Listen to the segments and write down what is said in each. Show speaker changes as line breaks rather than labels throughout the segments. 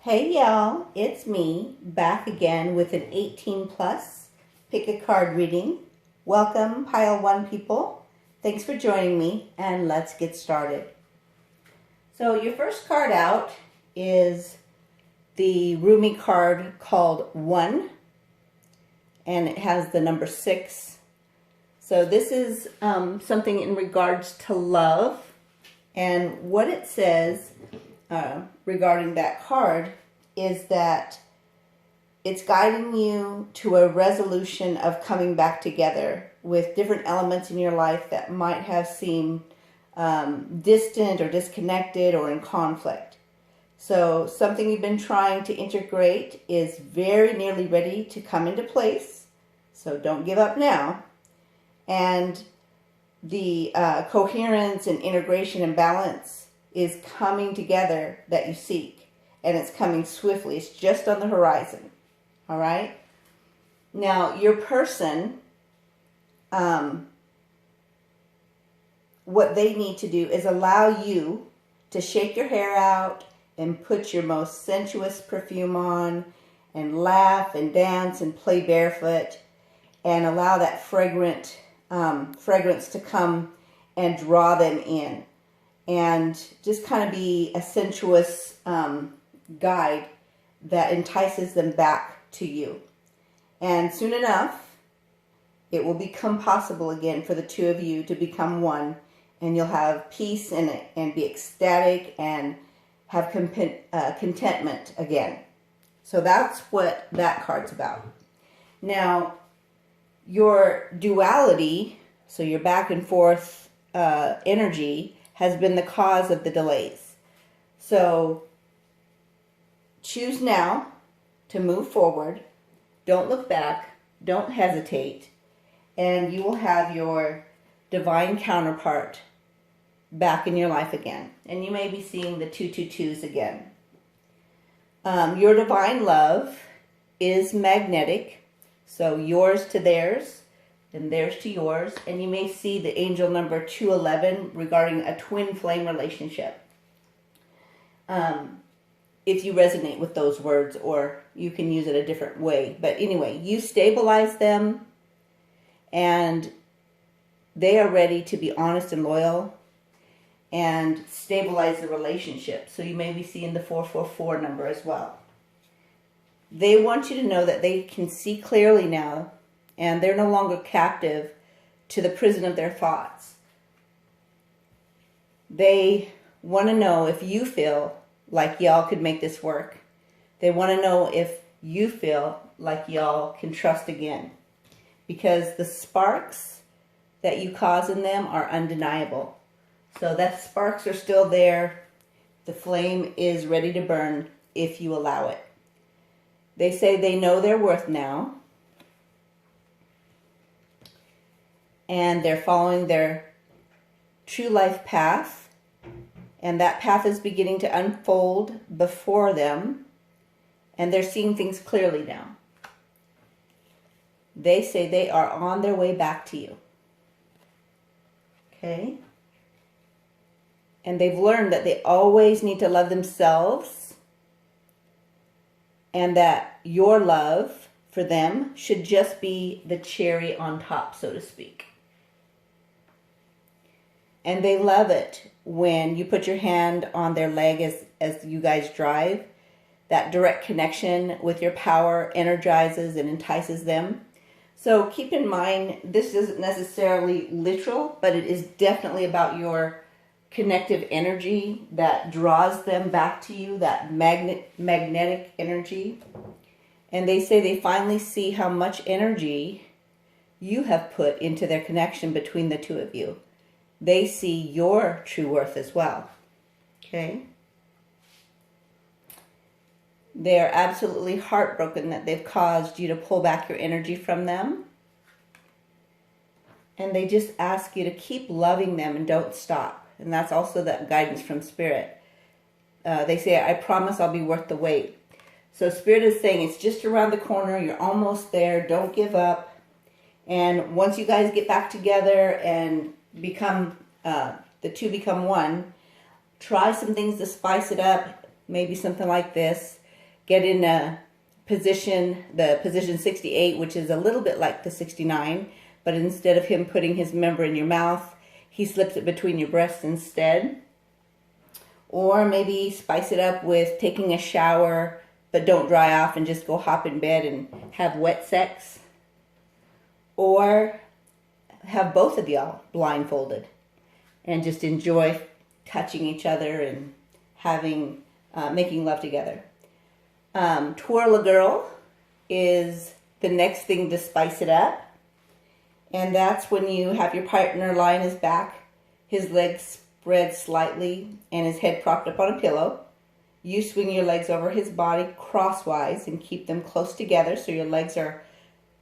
Hey y'all, it's me, back again with an 18 plus pick a card reading. Welcome pile 1 people. Thanks for joining me and let's get started. So your first card out is the Rumi card called 1 and it has the number 6. So this is something in regards to love, and what it says regarding that card is that it's guiding you to a resolution of coming back together with different elements in your life that might have seemed distant or disconnected or in conflict. So something you've been trying to integrate is very nearly ready to come into place. So don't give up now. And the coherence and integration and balance is coming together that you seek, and it's coming swiftly. It's just on the horizon. All right. Now your person, what they need to do is allow you to shake your hair out and put your most sensuous perfume on and laugh and dance and play barefoot and allow that fragrance to come and draw them in. And just kind of be a sensuous guide that entices them back to you. And soon enough, it will become possible again for the two of you to become one, and you'll have peace in it and be ecstatic and have contentment again. So that's what that card's about. Now, your duality, so your back and forth energy, has been the cause of the delays. So choose now to move forward. Don't look back. Don't hesitate. And you will have your divine counterpart back in your life again. And you may be seeing the 222s again. Your divine love is magnetic. So yours to theirs, and theirs to yours, and you may see the angel number 211 regarding a twin flame relationship. If you resonate with those words, or you can use it a different way. But anyway, you stabilize them, and they are ready to be honest and loyal and stabilize the relationship. So you may be seeing the 444 number as well. They want you to know that they can see clearly now, and they're no longer captive to the prison of their thoughts. They want to know if you feel like y'all could make this work. They want to know if you feel like y'all can trust again. Because the sparks that you cause in them are undeniable. So that sparks are still there. The flame is ready to burn if you allow it. They say they know their worth now. And they're following their true life path. And that path is beginning to unfold before them. And they're seeing things clearly now. They say they are on their way back to you. Okay? And they've learned that they always need to love themselves. And that your love for them should just be the cherry on top, so to speak. And they love it when you put your hand on their leg as you guys drive. That direct connection with your power energizes and entices them. So keep in mind, this isn't necessarily literal, but it is definitely about your connective energy that draws them back to you, that magnetic energy. And they say they finally see how much energy you have put into their connection between the two of you. They see your true worth as well. Okay? They are absolutely heartbroken that they've caused you to pull back your energy from them. And they just ask you to keep loving them and don't stop. And that's also that guidance from Spirit. They say, I promise I'll be worth the wait. So Spirit is saying it's just around the corner. You're almost there. Don't give up. And once you guys get back together and become, the two become one, try some things to spice it up. Maybe something like this. get in a position, the position 68, which is a little bit like the 69, but instead of him putting his member in your mouth, he slips it between your breasts instead. Or maybe spice it up with taking a shower, but don't dry off and just go hop in bed and have wet sex. Or have both of y'all blindfolded and just enjoy touching each other and having making love together. Twirl a girl is the next thing to spice it up. And that's when you have your partner lie on his back, his legs spread slightly, and his head propped up on a pillow. You swing your legs over his body crosswise and keep them close together so your legs are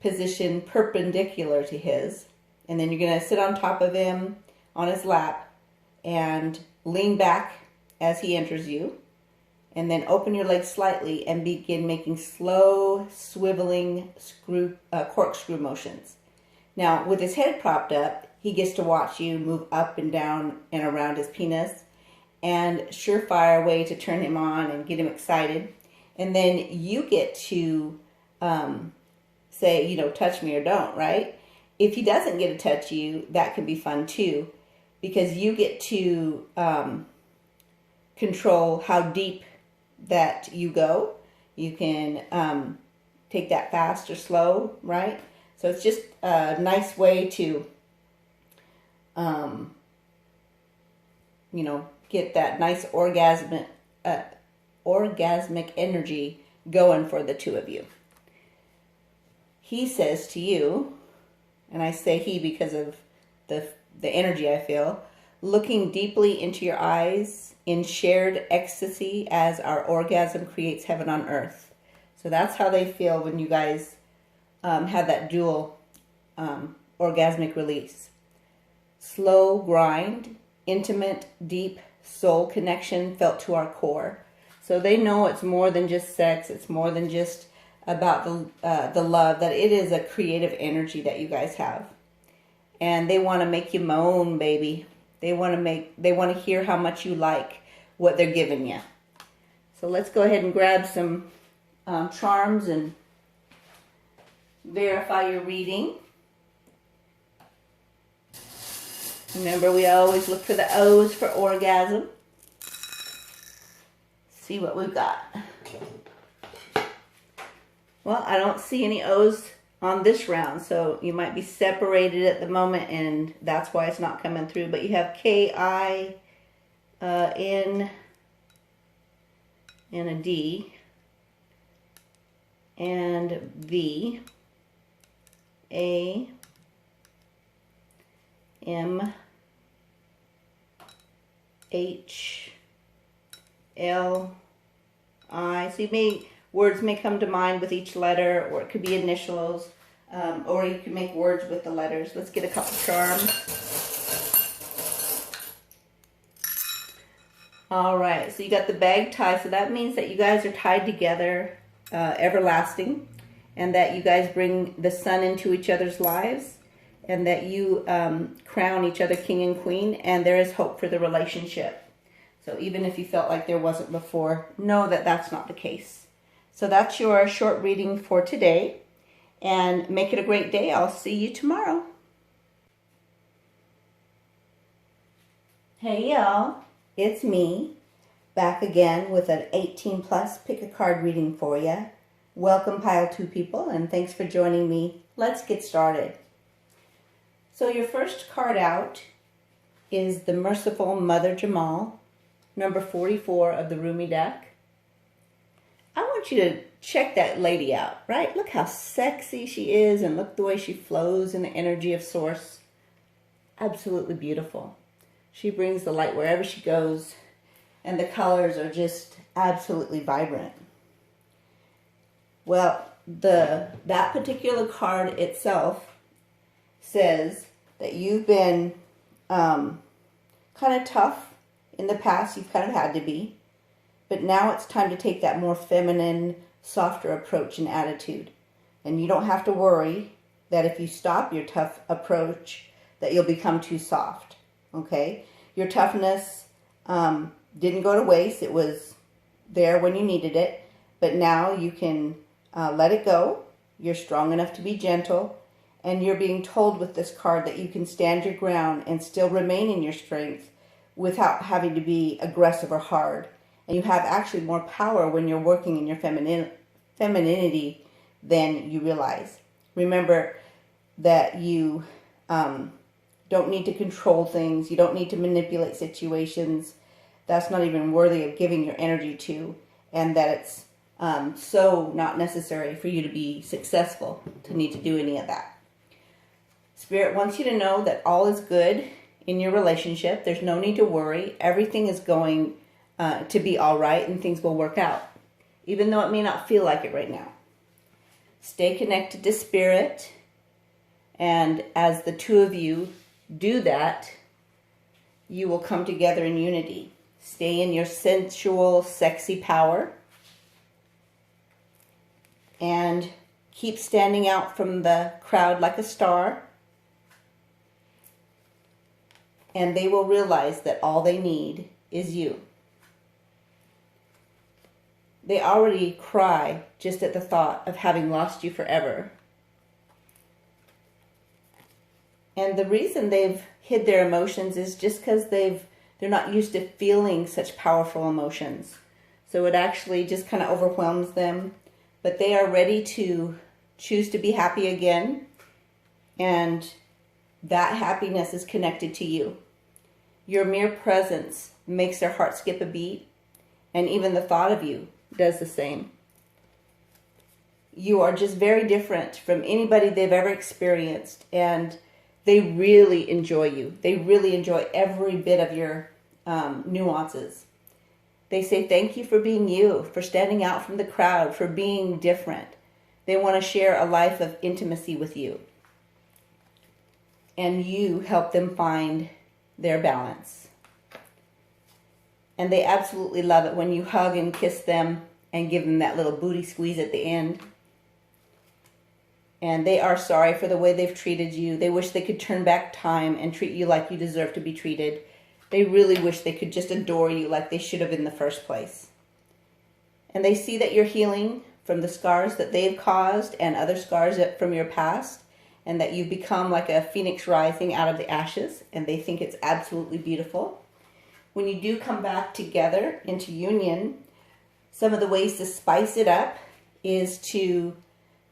positioned perpendicular to his. And then you're going to sit on top of him on his lap and lean back as he enters you. And then open your legs slightly and begin making slow, swiveling corkscrew motions. Now, with his head propped up, he gets to watch you move up and down and around his penis. And surefire way to turn him on and get him excited. And then you get to say, touch me or don't, right? If he doesn't get to touch you, that can be fun too. Because you get to control how deep that you go. You can take that fast or slow, right? So it's just a nice way to, get that nice orgasmic energy going for the two of you. He says to you, and I say he because of the energy I feel, looking deeply into your eyes in shared ecstasy as our orgasm creates heaven on earth. So that's how they feel when you guys have that dual orgasmic release. Slow grind, intimate, deep soul connection felt to our core. So they know it's more than just sex. It's more than just about the love, that it is a creative energy that you guys have. And they want to make you moan, baby. They want to hear how much you like what they're giving you. So let's go ahead and grab some charms and verify your reading. Remember, we always look for the O's for orgasm. See what we've got. Well, I don't see any O's on this round, so you might be separated at the moment, and that's why it's not coming through. But you have K-I, N, and a D, and V, A, M, H, L, I. So words may come to mind with each letter, or it could be initials, or you can make words with the letters. Let's get a couple charms. All right, so you got the bag tie. So that means that you guys are tied together, everlasting, and that you guys bring the sun into each other's lives, and that you crown each other king and queen, and there is hope for the relationship. So even if you felt like there wasn't before, know that that's not the case. So that's your short reading for today, and make it a great day. I'll see you tomorrow. Hey y'all, it's me, back again with an 18 plus pick a card reading for you. Welcome Pile 2 people, and thanks for joining me. Let's get started. So your first card out is the Merciful Mother Jamal, number 44 of the Rumi deck. I want you to check that lady out, right? Look how sexy she is, and look the way she flows in the energy of Source. Absolutely beautiful. She brings the light wherever she goes, and the colors are just absolutely vibrant. Well, that particular card itself says that you've been kind of tough in the past. You've kind of had to be. But now it's time to take that more feminine, softer approach and attitude. And you don't have to worry that if you stop your tough approach, that you'll become too soft. Okay? Your toughness didn't go to waste. It was there when you needed it. But now you can let it go. You're strong enough to be gentle. And you're being told with this card that you can stand your ground and still remain in your strength without having to be aggressive or hard. And you have actually more power when you're working in your femininity than you realize. Remember that you don't need to control things. You don't need to manipulate situations. That's not even worthy of giving your energy to. And that it's so not necessary for you to be successful to need to do any of that. Spirit wants you to know that all is good in your relationship. There's no need to worry. Everything is going to be all right and things will work out, even though it may not feel like it right now. Stay connected to Spirit, and as the two of you do that, you will come together in unity. Stay in your sensual, sexy power, and keep standing out from the crowd like a star. And they will realize that all they need is you. They already cry just at the thought of having lost you forever. And the reason they've hid their emotions is just because they're not used to feeling such powerful emotions. So it actually just kind of overwhelms them. But they are ready to choose to be happy again. And that happiness is connected to you. Your mere presence makes their heart skip a beat, and even the thought of you does the same. You are just very different from anybody they've ever experienced, and they really enjoy you. They really enjoy every bit of your nuances. They say thank you for being you, for standing out from the crowd, for being different. They want to share a life of intimacy with you. And you help them find their balance. And they absolutely love it when you hug and kiss them and give them that little booty squeeze at the end. And they are sorry for the way they've treated you. They wish they could turn back time and treat you like you deserve to be treated. They really wish they could just adore you like they should have in the first place. And they see that you're healing from the scars that they've caused and other scars from your past, and that you've become like a phoenix rising out of the ashes, and they think it's absolutely beautiful. When you do come back together into union, some of the ways to spice it up is to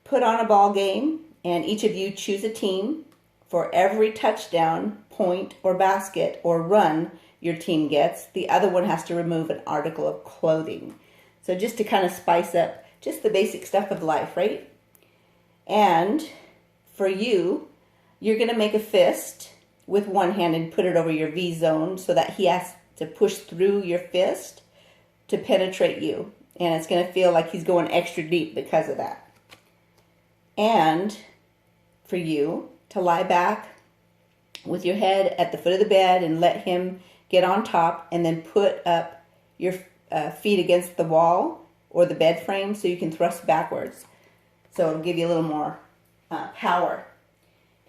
put on a ball game, and each of you choose a team. For every touchdown, point, or basket, or run your team gets, the other one has to remove an article of clothing. So just to kind of spice up just the basic stuff of life, right? And for you, you're going to make a fist with one hand and put it over your V zone so that he has to push through your fist to penetrate you. And it's going to feel like he's going extra deep because of that. And for you to lie back with your head at the foot of the bed and let him get on top, and then put up your feet against the wall or the bed frame so you can thrust backwards. So it'll give you a little more power.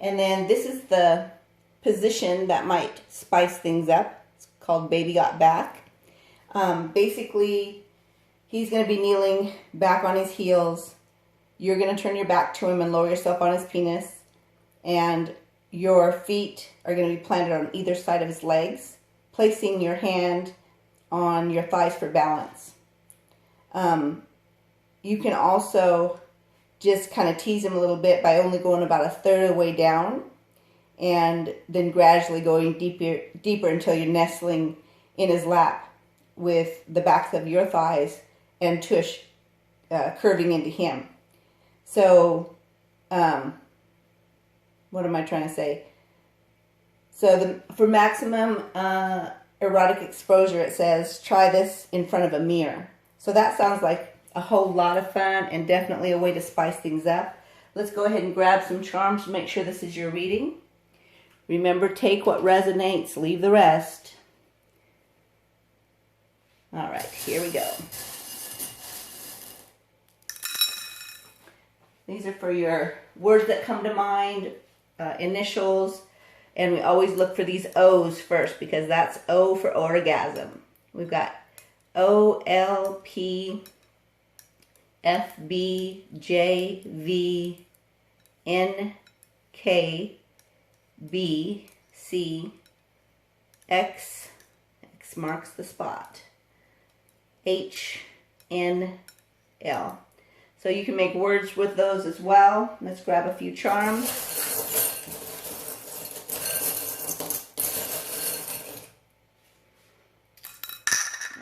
And then this is the position that might spice things up. It's called Baby Got Back. Basically, he's going to be kneeling back on his heels. You're going to turn your back to him and lower yourself on his penis. And your feet are going to be planted on either side of his legs, placing your hand on your thighs for balance. You can also just kind of tease him a little bit by only going about a third of the way down, and then gradually going deeper until you're nestling in his lap with the backs of your thighs and tush curving into him. So, what am I trying to say? So for maximum erotic exposure, it says, try this in front of a mirror. So that sounds like a whole lot of fun and definitely a way to spice things up. Let's go ahead and grab some charms to make sure this is your reading. Remember, take what resonates, leave the rest. All right, here we go. These are for your words that come to mind, initials, and we always look for these O's first because that's O for orgasm. We've got O, L, P, FBJVNKBC X marks the spot, HNL. So you can make words with those as well. Let's grab a few charms.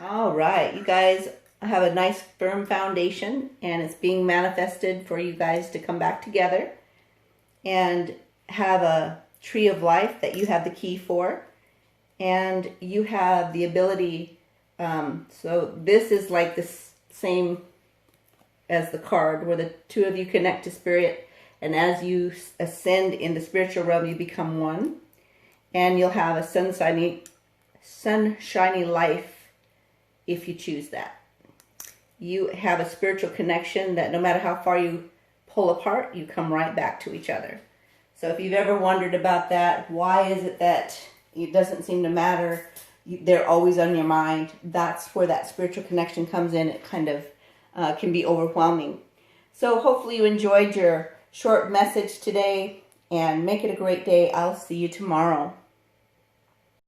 All right, you guys have a nice firm foundation, and it's being manifested for you guys to come back together and have a tree of life that you have the key for, and you have the ability. So this is like the same as the card, where the two of you connect to spirit, and as you ascend in the spiritual realm, you become one, and you'll have a sunshiny life if you choose that. You have a spiritual connection that no matter how far you pull apart, you come right back to each other. So if you've ever wondered about that, why is it that it doesn't seem to matter, they're always on your mind, that's where that spiritual connection comes in. It kind of can be overwhelming. So hopefully you enjoyed your short message today, and make it a great day. I'll see you tomorrow.